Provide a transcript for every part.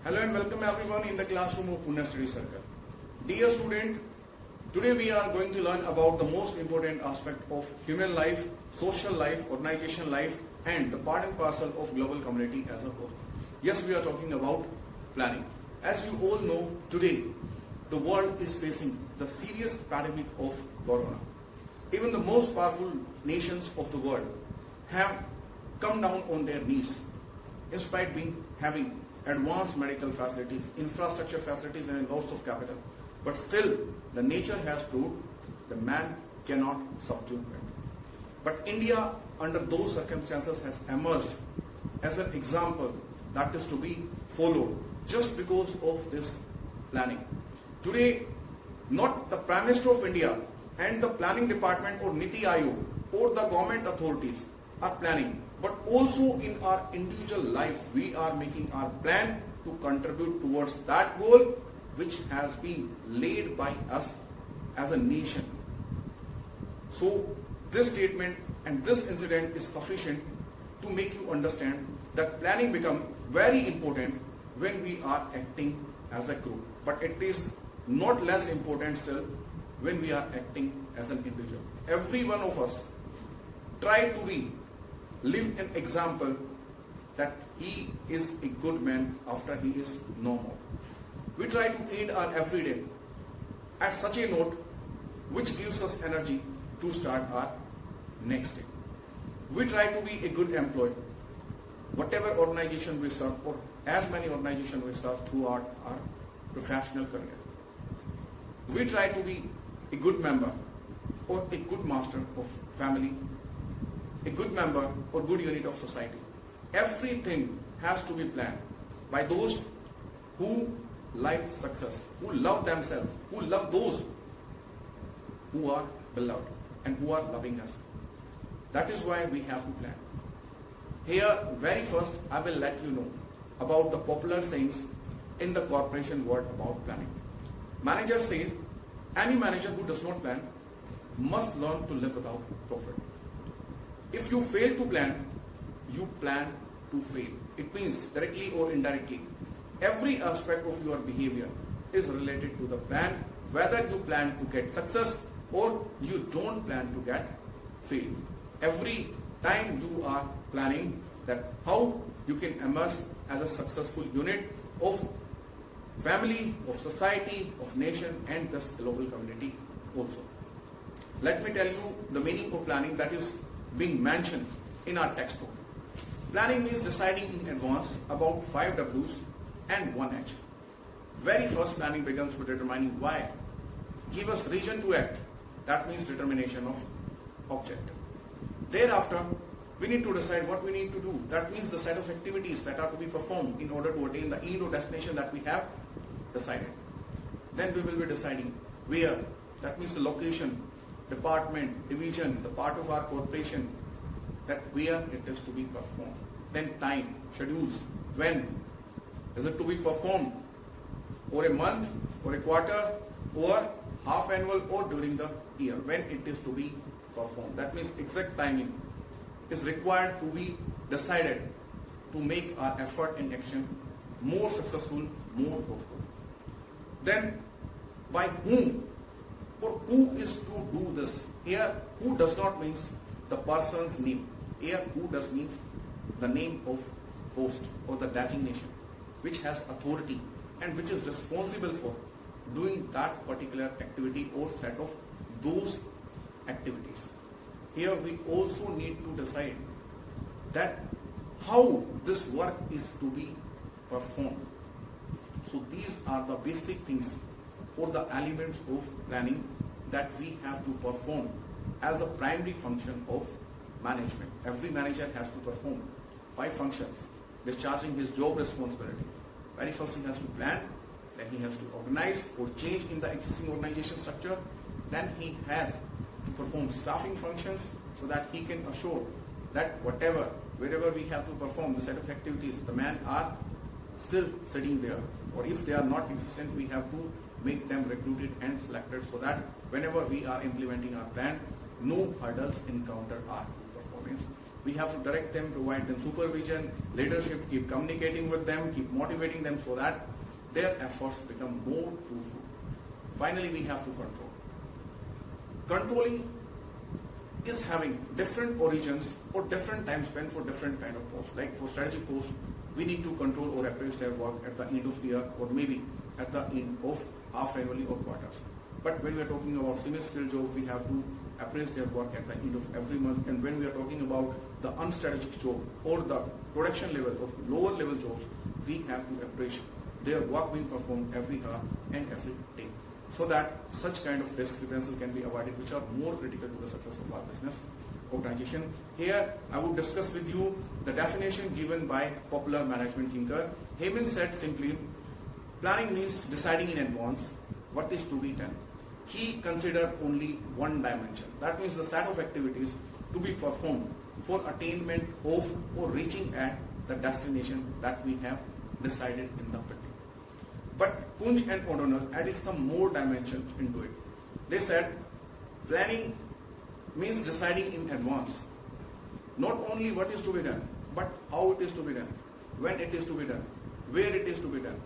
Hello and welcome everyone in the classroom of Pune Study Circle. Dear student, today we are going to learn about the most important aspect of human life, social life, organization life and the part and parcel of global community as a whole. Yes, we are talking about planning. As you all know, today the world is facing the serious pandemic of corona. Even the most powerful nations of the world have come down on their knees despite having advanced medical facilities, infrastructure facilities and lots of capital. But still, the nature has proved the man cannot subdue it. But India, under those circumstances, has emerged as an example that is to be followed just because of this planning. Today, not the Prime Minister of India and the Planning Department or Niti Aayog or the government authorities are planning, but also in our individual life we are making our plan to contribute towards that goal which has been laid by us as a nation. So this statement and this incident is sufficient to make you understand that planning becomes very important when we are acting as a group, but it is not less important still when we are acting as an individual. Every one of us try to live an example that he is a good man after he is no more. We try to aid our everyday at such a note which gives us energy to start our next day. We try to be a good employee, whatever organization we serve or as many organizations we serve throughout our professional career. We try to be a good member or a good master of family, a good member or good unit of society. Everything has to be planned by those who like success, who love themselves, who love those who are beloved and who are loving us. That is why we have to plan. Here, very first, I will let you know about the popular sayings in the corporation world about planning. Manager says, any manager who does not plan must learn to live without profit. If you fail to plan, you plan to fail. It means directly or indirectly, every aspect of your behavior is related to the plan, whether you plan to get success or you don't plan to get fail. Every time you are planning that how you can emerge as a successful unit of family, of society, of nation and this global community also. Let me tell you the meaning of planning that is being mentioned in our textbook. Planning means deciding in advance about 5 W's and 1 H. Very first planning begins with determining why. Give us reason to act. That means determination of objective. Thereafter, we need to decide what we need to do. That means the set of activities that are to be performed in order to attain the end or destination that we have decided. Then we will be deciding where. That means the location, department, division, the part of our corporation, that where it is to be performed. Then time, schedules, when is it to be performed, or a month, or a quarter, or half annual, or during the year, when it is to be performed. That means exact timing is required to be decided to make our effort and action more successful, more fruitful. Then by whom or who is to do this? Here, who does not means the person's name. Here, who does means the name of post or the designation, which has authority and which is responsible for doing that particular activity or set of those activities. Here, we also need to decide that how this work is to be performed. So these are the basic things or the elements of planning that we have to perform as a primary function of management. Every manager has to perform 5 functions, discharging his job responsibility. Very first he has to plan, then he has to organize or change in the existing organization structure, then he has to perform staffing functions so that he can assure that wherever we have to perform the set of activities, the men are still sitting there, or if they are not existent, we have to make them recruited and selected so that whenever we are implementing our plan, no hurdles encounter our performance. We have to direct them, provide them supervision, leadership, keep communicating with them, keep motivating them so that their efforts become more fruitful. Finally, we have to control. Controlling is having different origins or different time spent for different kind of posts. Like for strategic posts, we need to control or appraise their work at the end of the year or maybe at the end of half annually or quarters. But when we are talking about semi-skilled jobs, we have to appraise their work at the end of every month. And when we are talking about the unstrategic job or the production level or lower level jobs, we have to appraise their work being performed every hour and every day, so that such kind of discrepancies can be avoided, which are more critical to the success of our business organization. Here, I would discuss with you the definition given by popular management thinker. Heyman said simply, planning means deciding in advance what is to be done. He considered only one dimension. That means the set of activities to be performed for attainment of or reaching at the destination that we have decided in the beginning. But Punj and O'Donnell added some more dimensions into it. They said planning means deciding in advance not only what is to be done, but how it is to be done, when it is to be done, where it is to be done,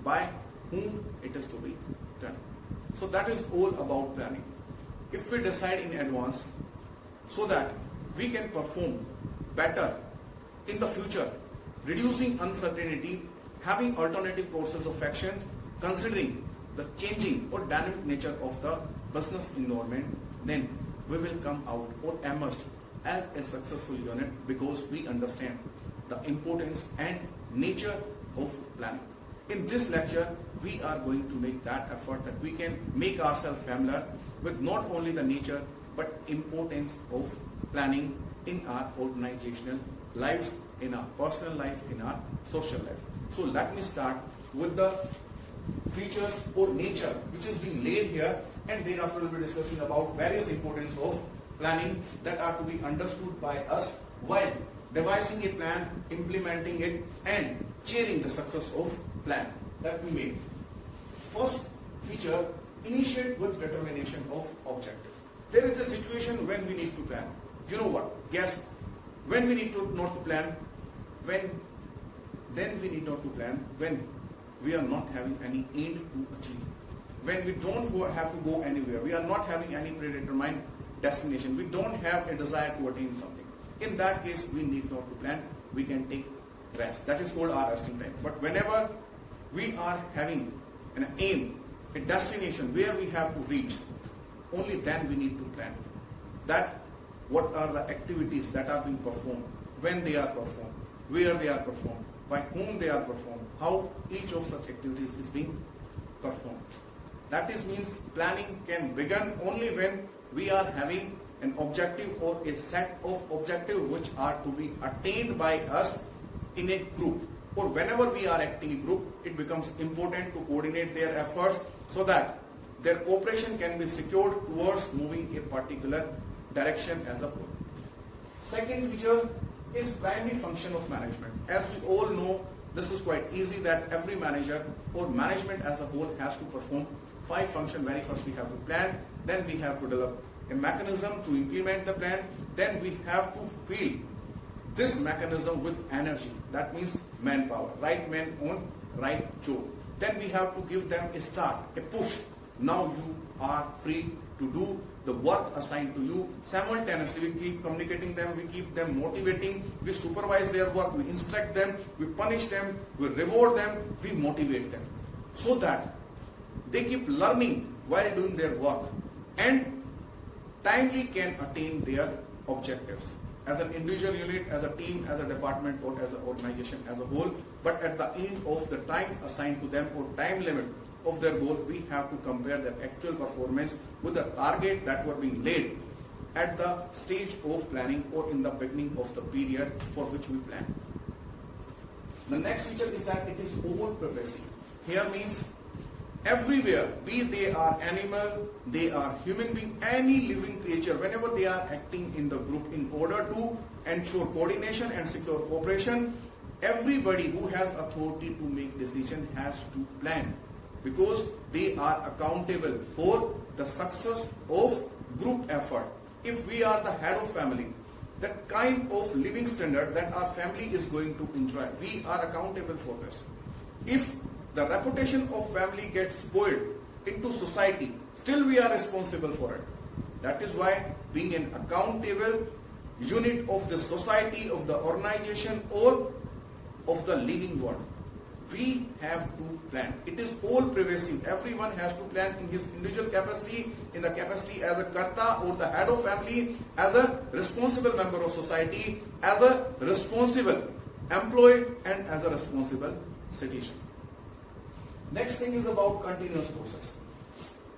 by whom it is to be done. So that is all about planning. If we decide in advance so that we can perform better in the future, reducing uncertainty, having alternative courses of action, considering the changing or dynamic nature of the business environment, then we will come out or emerge as a successful unit because we understand the importance and nature of planning. In this lecture, we are going to make that effort that we can make ourselves familiar with not only the nature but importance of planning in our organizational lives, in our personal life, in our social life. So let me start with the features or nature which is being laid here, and thereafter we'll be discussing about various importance of planning that are to be understood by us while devising a plan, implementing it, and cheering the success of plan that we made. First feature, initiate with determination of objective. There is a situation when we need to plan. You know what? Guess when we need to not to plan, then we need not to plan when we are not having any end to achieve. When we don't have to go anywhere, we are not having any predetermined destination, we don't have a desire to attain something. In that case, we need not to plan, we can take rest. That is called our resting time. But whenever we are having an aim, a destination where we have to reach, only then we need to plan. That what are the activities that are being performed, when they are performed, where they are performed, by whom they are performed, how each of such activities is being performed. That is means planning can begin only when we are having an objective or a set of objectives which are to be attained by us in a group. Or whenever we are acting in group, it becomes important to coordinate their efforts so that their cooperation can be secured towards moving a particular direction as a whole. Second feature is primary function of management. As we all know, this is quite easy that every manager or management as a whole has to perform 5 functions. Very first we have to plan, then we have to develop a mechanism to implement the plan, then we have to fill this mechanism with energy. That means manpower, right man on right job. Then we have to give them a start, a push. Now you are free to do the work assigned to you. Simultaneously, we keep communicating them, we keep them motivating, we supervise their work, we instruct them, we punish them, we reward them, we motivate them, so that they keep learning while doing their work and timely can attain their objectives as an individual unit, as a team, as a department, or as an organization as a whole. But at the end of the time assigned to them or time limit of their goal, we have to compare their actual performance with the target that were being laid at the stage of planning or in the beginning of the period for which we plan. The next feature is that it is all pervasive. Here means everywhere, be they are animal, they are human being, any living creature, whenever they are acting in the group in order to ensure coordination and secure cooperation, everybody who has authority to make decision has to plan, because they are accountable for the success of group effort. If we are the head of family, that kind of living standard that our family is going to enjoy. We are accountable for this. If the reputation of family gets spoiled into society, still we are responsible for it. That is why being an accountable unit of the society, of the organization, or of the living world, we have to plan. It is all pervasive. Everyone has to plan in his individual capacity, in the capacity as a karta or the head of family, as a responsible member of society, as a responsible employee, and as a responsible citizen. Next thing is about continuous process.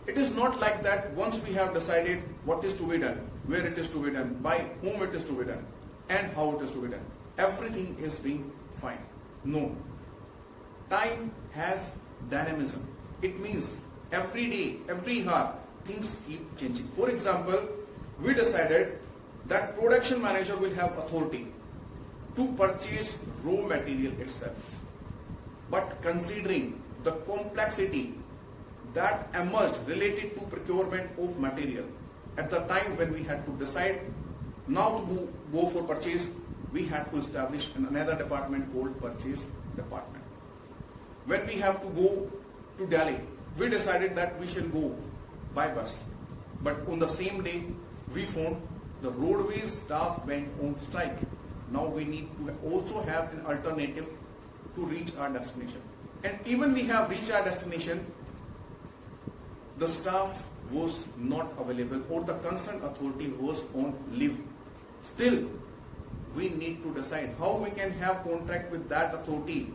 It is not like that once we have decided what is to be done, where it is to be done, by whom it is to be done, and how it is to be done, everything is being fine. No. Time has dynamism. It means every day, every hour, things keep changing. For example, we decided that production manager will have authority to purchase raw material itself. But considering the complexity that emerged related to procurement of material, at the time when we had to decide now to go for purchase, we had to establish another department called purchase department. When we have to go to Delhi, we decided that we shall go by bus. But on the same day, we found the roadways staff went on strike. Now we need to also have an alternative to reach our destination. And even we have reached our destination, the staff was not available or the concerned authority was on leave. Still, we need to decide how we can have contact with that authority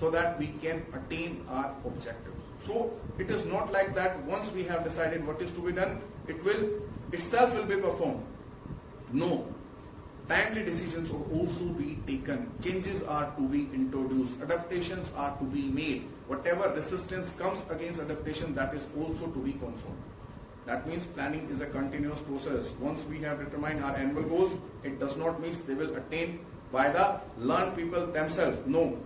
so that we can attain our objectives. So it is not like that once we have decided what is to be done, it will itself will be performed. No. Timely decisions will also be taken. Changes are to be introduced. Adaptations are to be made. Whatever resistance comes against adaptation, that is also to be confirmed. That means planning is a continuous process. Once we have determined our annual goals, it does not mean they will attain by the learned people themselves. No.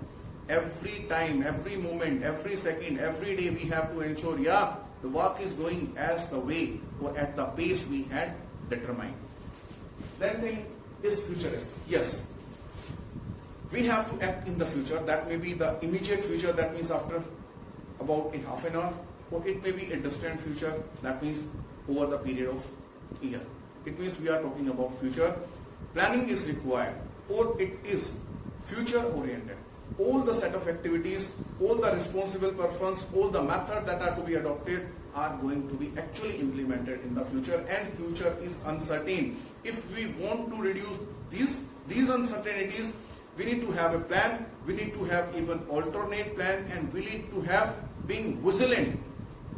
Every time, every moment, every second, every day we have to ensure, the work is going as the way or at the pace we had determined. Then thing is futuristic. Yes. We have to act in the future. That may be the immediate future, that means after about a half an hour, or it may be a distant future, that means over the period of a year. It means we are talking about future. Planning is required, or it is future oriented. All the set of activities, all the responsible persons, all the methods that are to be adopted are going to be actually implemented in the future, and future is uncertain. If we want to reduce these uncertainties, we need to have a plan, we need to have even alternate plan, and we need to have being vigilant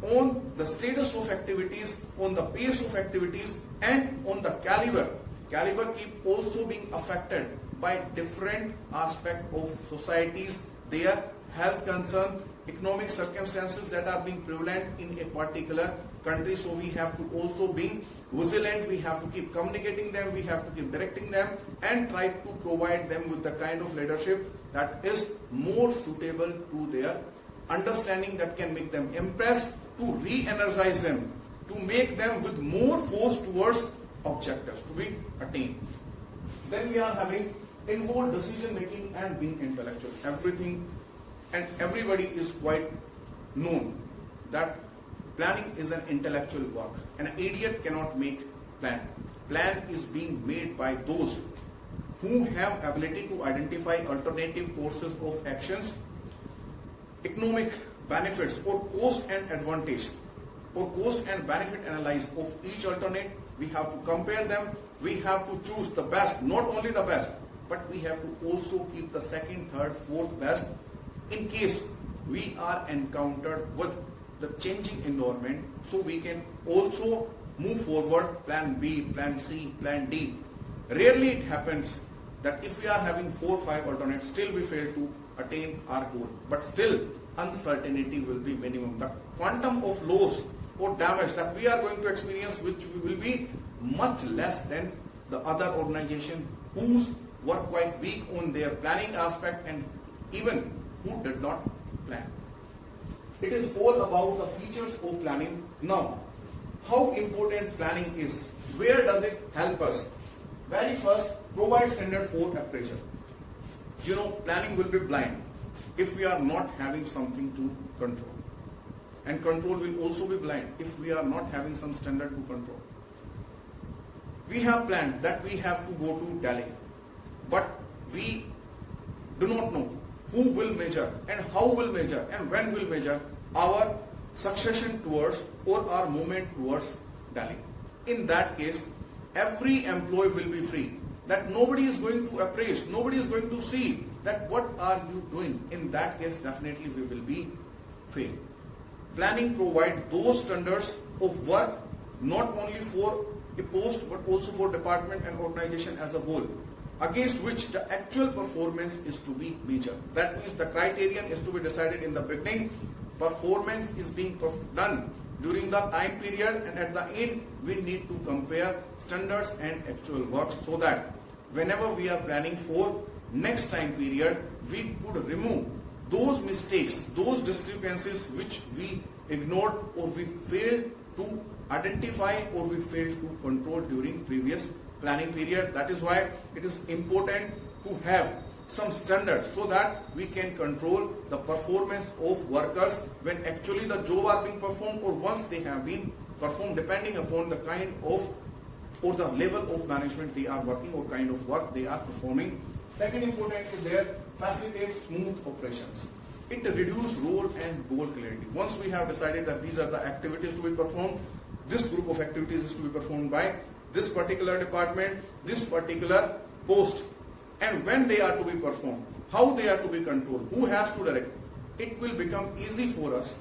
on the status of activities, on the pace of activities, and on the caliber. Caliber keep also being affected by different aspects of societies, their health concern, economic circumstances that are being prevalent in a particular country. So we have to also be vigilant, we have to keep communicating them, we have to keep directing them, and try to provide them with the kind of leadership that is more suitable to their understanding, that can make them impress, to re-energize them, to make them with more force towards objectives to be attained. Then we are having involved decision making and being intellectual. Everything and everybody is quite known that planning is an intellectual work. An idiot cannot make plan. Plan is being made by those who have ability to identify alternative courses of actions, economic benefits or cost and advantage or cost and benefit analysis of each alternate. We have to compare them. We have to choose the best, not only the best, but we have to also keep the second, third, fourth best in case we are encountered with the changing environment, so we can also move forward, plan B, plan C, plan D. Rarely it happens that if we are having 4 or 5 alternates, still we fail to attain our goal. But still, uncertainty will be minimum. The quantum of loss or damage that we are going to experience, which will be much less than the other organization whose were quite weak on their planning aspect and even who did not plan. It is all about the features of planning. Now, how important planning is? Where does it help us? Very first, provide standard for appraisal. You know, planning will be blind if we are not having something to control. And control will also be blind if we are not having some standard to control. We have planned that we have to go to Delhi, but we do not know who will measure and how will measure and when will measure our succession towards or our movement towards Delhi. In that case, every employee will be free. That nobody is going to appraise, nobody is going to see that what are you doing. In that case, definitely we will be failed. Planning provide those standards of work not only for a post but also for department and organization as a whole, against which the actual performance is to be measured. That means the criterion is to be decided in the beginning. Performance is being done during the time period, and at the end we need to compare standards and actual works, so that whenever we are planning for next time period, we could remove those mistakes, those discrepancies which we ignored or we failed to identify or we failed to control during previous planning period. That is why it is important to have some standards so that we can control the performance of workers when actually the job are being performed or once they have been performed, depending upon the kind of or the level of management they are working or kind of work they are performing. Second important is there, facilitate smooth operations. It reduces role and goal clarity. Once we have decided that these are the activities to be performed, this group of activities is to be performed by this particular department, this particular post, and when they are to be performed, how they are to be controlled, who has to direct, it will become easy for us.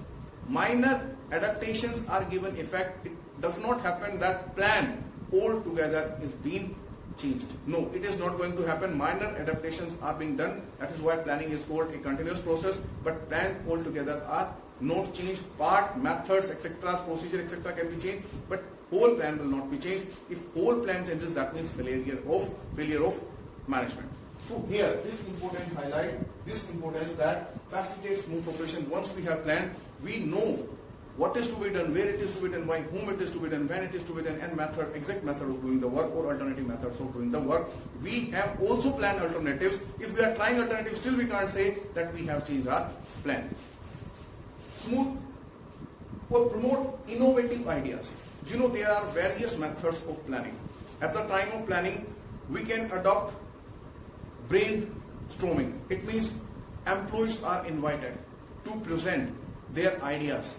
Minor adaptations are given effect. It does not happen that plan altogether is being changed. No, it is not going to happen. Minor adaptations are being done. That is why planning is called a continuous process, but plan altogether are not changed. Part, methods, etc., procedure, etc. can be changed, but whole plan will not be changed. If whole plan changes, that means failure of management. So here, this important highlight, this importance that facilitates smooth operation. Once we have planned, we know what is to be done, where it is to be done, by whom it is to be done, when it is to be done, and method, exact method of doing the work or alternative methods of doing the work. We have also planned alternatives. If we are trying alternatives, still we can't say that we have changed our plan. Smooth or promote innovative ideas. You know, there are various methods of planning. At the time of planning, we can adopt brainstorming. It means employees are invited to present their ideas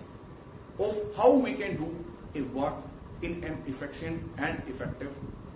of how we can do a work in an efficient and effective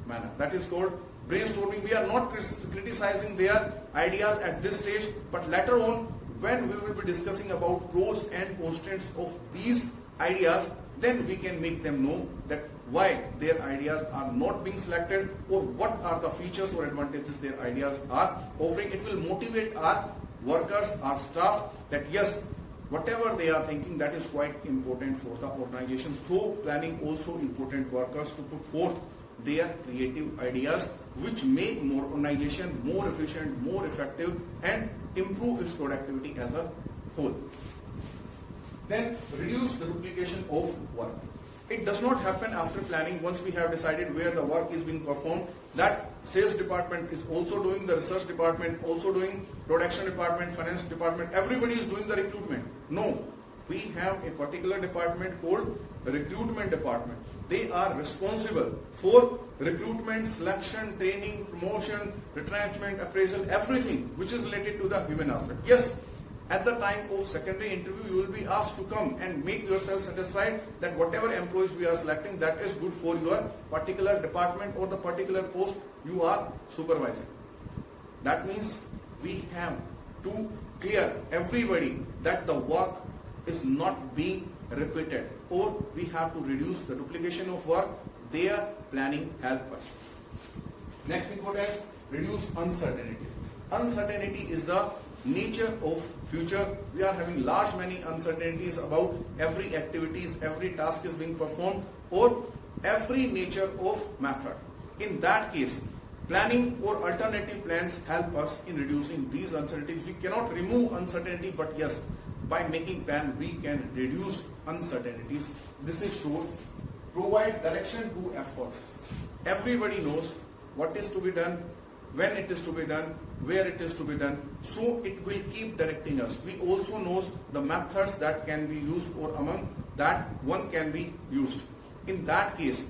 manner. That is called brainstorming. We are not criticizing their ideas at this stage, but later on, when we will be discussing about pros and cons of these ideas, then we can make them know that why their ideas are not being selected or what are the features or advantages their ideas are offering. It will motivate our workers, our staff, that yes, whatever they are thinking, that is quite important for the organization. So planning also important workers to put forth their creative ideas which make more organization more efficient, more effective, and improve its productivity as a whole. Then reduce the duplication of work. It does not happen after planning. Once we have decided where the work is being performed, that sales department is also doing, the research department also doing, production department, finance department, everybody is doing the recruitment. No, we have a particular department called the recruitment department. They are responsible for recruitment, selection, training, promotion, retrenchment, appraisal, everything which is related to the human aspect. Yes, at the time of secondary interview, you will be asked to come and make yourself satisfied that whatever employees we are selecting, that is good for your particular department or the particular post you are supervising. That means we have to clear everybody that the work is not being repeated, or we have to reduce the duplication of work. Their planning helps us. Next important is reduce uncertainties. Uncertainty is the nature of future. We are having many uncertainties about every activities, every task is being performed, or every nature of method. In that case, planning or alternative plans help us in reducing these uncertainties. We cannot remove uncertainty, but yes, by making plan we can reduce uncertainties. This is shown. Provide direction to efforts. Everybody knows what is to be done, when it is to be done, where it is to be done. So it will keep directing us. We also know the methods that can be used, or among that one can be used. In that case,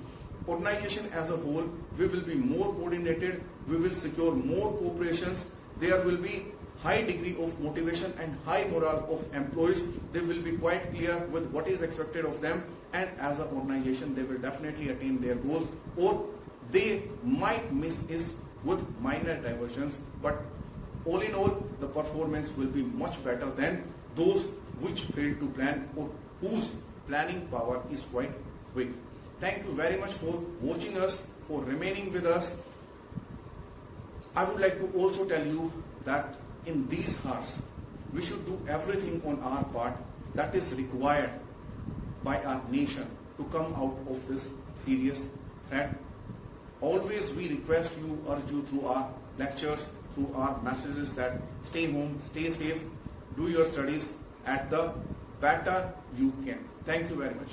organization as a whole, we will be more coordinated, we will secure more cooperations, there will be high degree of motivation and high morale of employees. They will be quite clear with what is expected of them, and as an organization they will definitely attain their goals, or they might miss it with minor diversions, but all in all the performance will be much better than those which fail to plan or whose planning power is quite weak. Thank you very much for watching us, for remaining with us. I would like to also tell you that in these hours, we should do everything on our part that is required by our nation to come out of this serious threat. Always we request you, urge you through our lectures, through our messages that stay home, stay safe, do your studies at the better you can. Thank you very much.